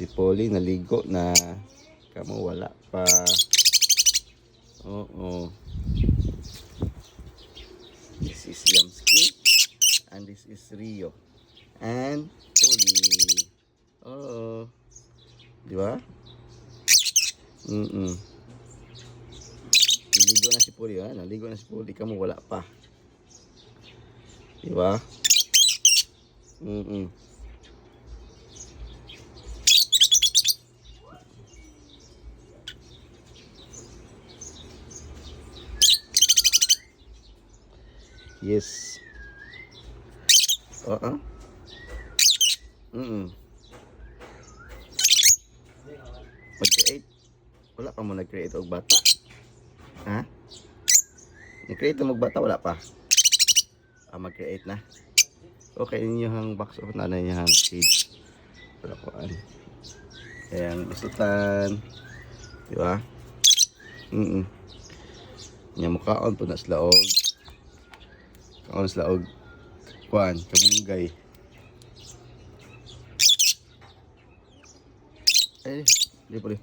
Si Polly naligo na. Kamo wala pa. Oo. This is Yamski. And this is Rio. And Polly. Oo. Di ba? Naligo na si Polly, ha? Naligo na si Polly. Kamo wala pa. Di ba? Yes. Mag-create. Wala pa mo nag-create og bata. Ha? Nag-create mo og bata, wala pa. Mag-create na. Okay, ninyo hang box of nanay niya hang seeds. Wala ko an. Ayan, isutan. Di ba? Nya mukhaon po na sila og kaon sila og kuan, kamunggay. Eh, di pala.